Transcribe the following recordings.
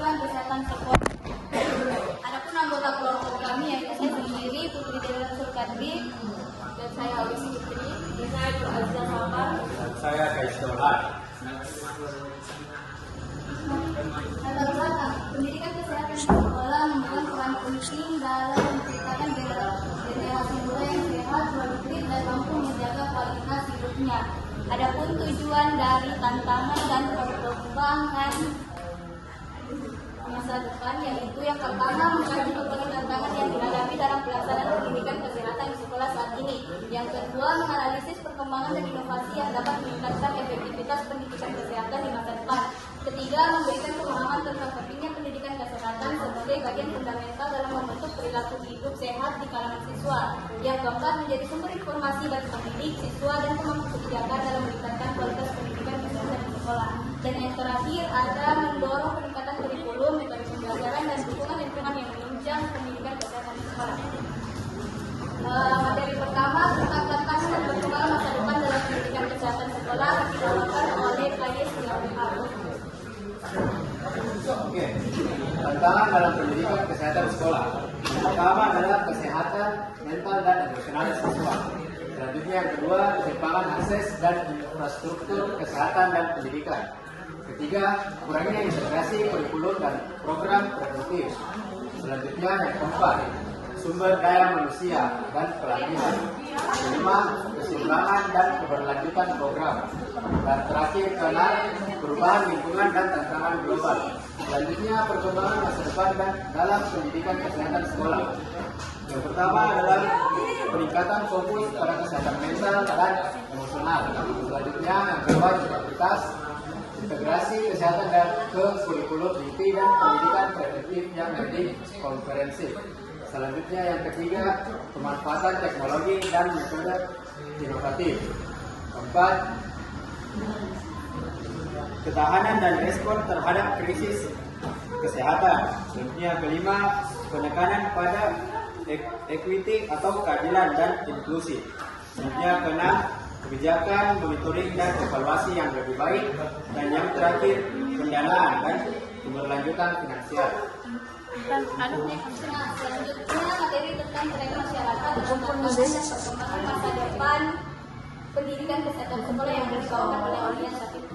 pengembangan kesehatan sekolah. Adapun anggota kelompok kami yang saya sendiri Putri Dewa Sulkadri dan saya Awi Fitri, dan saya Azza Sabar. Saya Kais Dolhar. Latar belakang pendidikan kesehatan sekolah memegang peran penting dalam menciptakan generasi muda yang sehat, produktif, dan mampu menjaga kualitas hidupnya. Adapun tujuan dari tantangan dan perkembangan masa depan yaitu yang pertama mengkaji berbagai tantangan yang dihadapi dalam pelaksanaan pendidikan kesehatan di sekolah saat ini. Yang kedua, menganalisis perkembangan dan inovasi yang dapat meningkatkan efektivitas pendidikan kesehatan di masa depan. Ketiga, memberikan pemahaman tentang pentingnya pendidikan kesehatan sebagai bagian fundamental dalam membentuk perilaku hidup sehat di kalangan siswa. Yang keempat, menjadi sumber informasi bagi pendidik, siswa, dan pemangku kebijakan dalam meningkatkan kualitas pendidikan kesehatan di sekolah. Dan yang terakhir, ada mendorong peningkatan kurikulum, metode pembelajaran, dan dukungan lingkungan yang menunjang pendidikan kesehatan di sekolah. Materi pertama tentang tantangan dan perkembangan masa depan dalam pendidikan kesehatan sekolah dibawakan oleh Kais Dolhar. Oke, tantangan dalam pendidikan kesehatan sekolah. Yang pertama adalah kesehatan mental dan emosional siswa. Selanjutnya yang kedua, ketimpangan akses dan infrastruktur kesehatan dan pendidikan. Ketiga, kurangnya integrasi kurikulum dan program preventif. Selanjutnya yang keempat, sumber daya manusia dan pelatihan. Kelima, keseimbangan dan keberlanjutan program. Dan terakhir, keenam, perubahan lingkungan dan tantangan global. Selanjutnya, perkembangan masa depan dan dalam pendidikan kesehatan sekolah. Yang pertama adalah peningkatan fokus pada kesehatan mental dan emosional. Selanjutnya, yang kedua, inklusivitas, integrasi kesehatan dan ke kurikulum IT dan pendidikan preventif yang lebih komprehensif. Selanjutnya yang ketiga, pemanfaatan teknologi dan metode inovatif. Keempat, ketahanan dan respon terhadap krisis kesehatan. Selanjutnya kelima, penekanan pada equity atau keadilan dan inklusi. Selanjutnya keenam, kebijakan, monitoring dan evaluasi yang lebih baik. Dan yang terakhir, pendanaan dan keberlanjutan finansial. Selanjutnya materi tentang tren masyarakat dan tantangan dan perkembangan masa depan pendidikan kesehatan sekolah yang dibawakan oleh Aulia Syafif.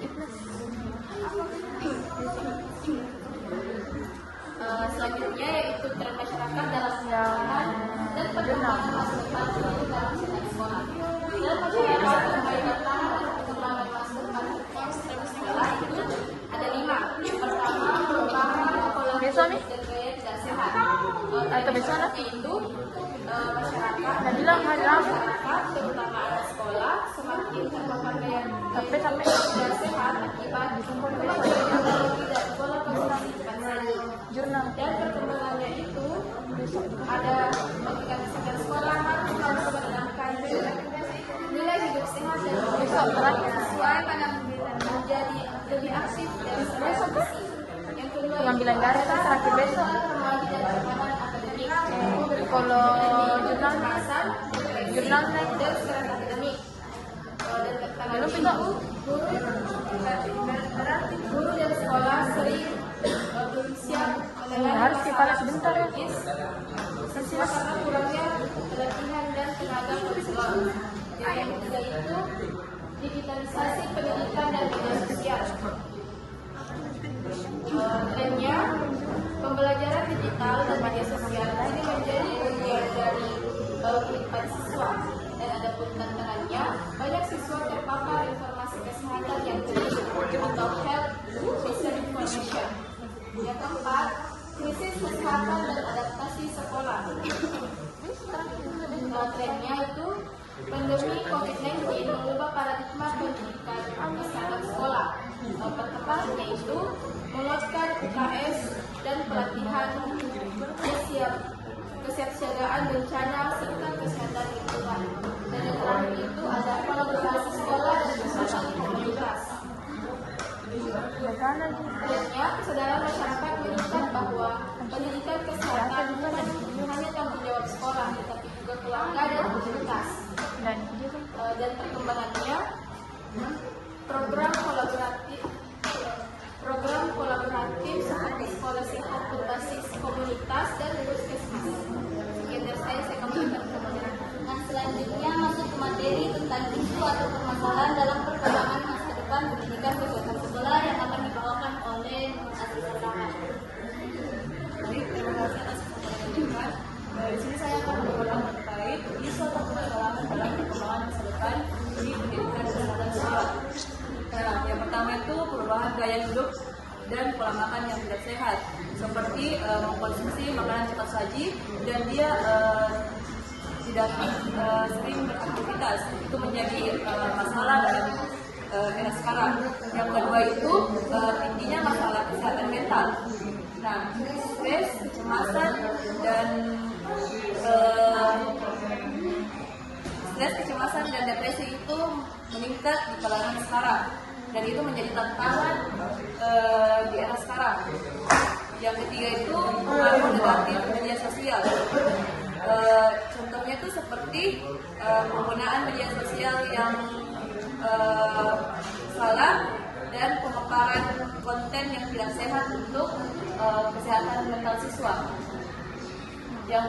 Selanjutnya yaitu tren masyarakat dalam penanganan dan perkembangan masa depan pendidikan kesehatan sekolah. Tren masyarakat terkait tantangan dan perkembangan masa depan pendidikan sekolah itu ada 5. Yang pertama, perubahan pola hidup terkait dan sehat. Itu masyarakat terutama anak sekolah semakin terpapar gaya tidak sehat akibat kemajuan teknologi dan pola konsumsi cepat saji. Dan perkembangannya itu ada pendidikan kesehatan sekolah harus menanamkan nilai hidup sehat dan sesuai pada menjadi lebih aktif dan berprestasi. Yang kedua, pengambilan garis terakhir besok. remaja dan perkembangan akademik. Kalau jurnal dan sekarang akademik. Dan belum juga guru dan sekolah sering belum siap harus kepala sebentar ya. siswa karena kurangnya pelatihan dan tenaga personal. Yang ketiga itu digitalisasi pendidikan dan media sosial. Trennya pembelajaran digital dan media sosial ini menjadi bagian dari kehidupan siswa, dan ada pun tantangannya banyak siswa terpapar informasi kesehatan yang keliru atau health misinformation. Yang keempat, krisis kesehatan dan adaptasi sekolah. Trennya itu pandemi COVID-19 mengubah paradigma pendidikan kesehatan sekolah. Perkembangannya itu meloloskan UKS dan pelatihan kesiapsiagaan bencana serta kesehatan lingkungan. Dan yang terakhir itu ada kolaborasi sekolah dan masyarakat komunitas. Akhirnya kesadaran masyarakat menunjukkan bahwa pendidikan kesehatan bukan hanya tanggung jawab sekolah, tetapi juga keluarga dan komunitas. Dan perkembangannya program kolaboratif seperti sekolah dan pola makan yang tidak sehat, seperti mengkonsumsi makanan cepat saji dan dia tidak sering beraktivitas. Itu menjadi masalah dalam era sekarang. Yang kedua itu tingginya masalah kesehatan mental. Nah, stres, kecemasan dan depresi itu meningkat di kalangan sekarang, dan itu menjadi tantangan di era sekarang. Yang ketiga itu pengaruh negatif media sosial. Contohnya itu seperti penggunaan media sosial yang salah dan pemaparan konten yang tidak sehat untuk kesehatan mental siswa. Yang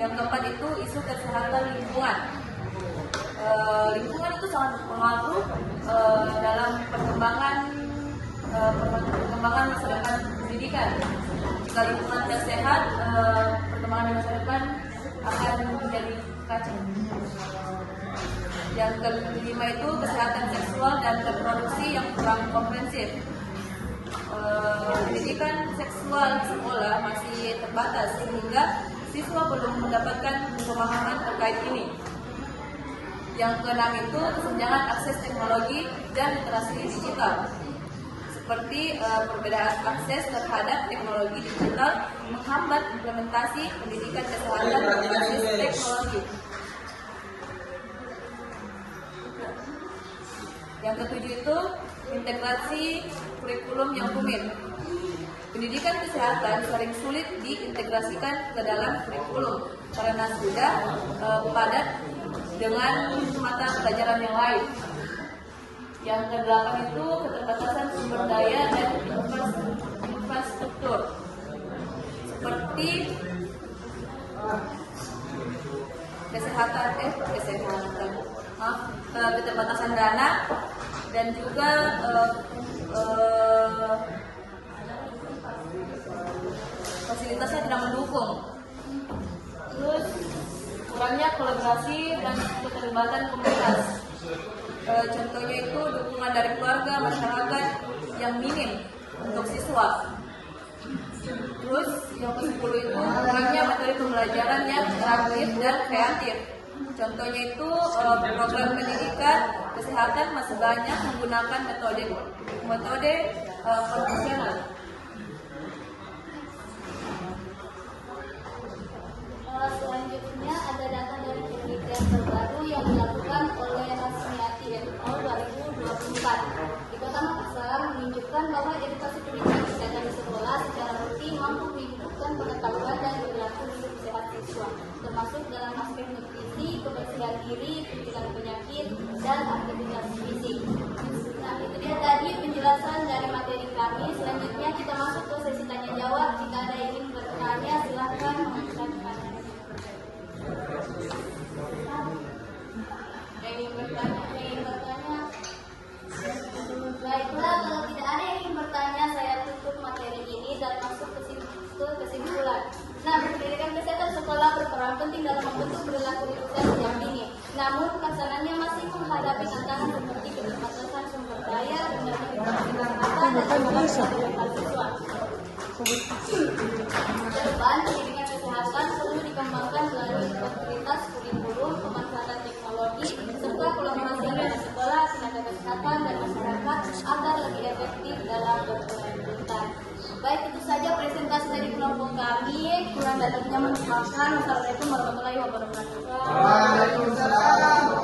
keempat itu isu kesehatan lingkungan. Lingkungan itu sangat berpengaruh dalam perkembangan masa depan pendidikan. Jika lingkungan tidak sehat, perkembangan di masa depan akan menjadi kacau. Yang kelima itu kesehatan seksual dan reproduksi yang kurang komprehensif. Pendidikan seksual di sekolah masih terbatas sehingga siswa belum mendapatkan pemahaman terkait ini. Yang keenam itu kesenjangan akses teknologi dan literasi digital. Seperti perbedaan akses terhadap teknologi digital menghambat implementasi pendidikan kesehatan berbasis teknologi. Yang ketujuh itu integrasi kurikulum yang rumit. Pendidikan kesehatan sering sulit diintegrasikan ke dalam kurikulum karena sudah padat dengan mata pelajaran yang lain. Yang kedelapan itu keterbatasan sumber daya dan infrastruktur, seperti keterbatasan dana dan juga fasilitasnya tidak mendukung. Terus kurangnya kolaborasi dan keterlibatan komunitas. Contohnya itu dukungan dari keluarga, masyarakat yang minim untuk siswa. Terus yang ke-10 itu kurangnya materi pembelajaran yang interaktif dan kreatif. Contohnya itu program pendidikan kesehatan masih banyak menggunakan metode konvensional. Selanjutnya ada data dari penelitian terbaru yang dilakukan oleh Rasmiati et al. 2024 di Kota Makassar menunjukkan bahwa edukasi pendidikan kesehatan di sekolah secara rutin mampu meningkatkan pengetahuan dan perilaku hidup sehat siswa, termasuk dalam aspek nutrisi, kebersihan diri, pencegahan penyakit, dan aktivitas fisik. Nah, itu dia tadi penjelasan dari materi kami. Selanjutnya kita masuk ke sesi tanya jawab. Jika ada yang ingin bertanya, silahkan mengajukan pertanyaan. Yang ingin bertanya. Baiklah, kalau tidak ada yang ingin bertanya, saya tutup materi ini dan masuk ke kesimpulan. Nah, pendidikan kesehatan sekolah berperan penting dalam membentuk perilaku hidup sehat yang dini. Namun, pelaksanaannya masih menghadapi tantangan seperti keterbatasan sumber daya, rendahnya kesehatan dan keterbatasan siswa. Kedepan, pendidikan kesehatan perlu dikembangkan melalui fasilitas kurikulum, pemanfaatan teknologi, serta kolaborasi antara sekolah, tenaga kesehatan, dan masyarakat agar lebih efektif dalam berkelanjutan. Baik, itu saja presentasi dari kelompok kami. Kurang dan lebihnya mohon maaf. Wassalamualaikum warahmatullahi wabarakatuh. Waalaikumsalam.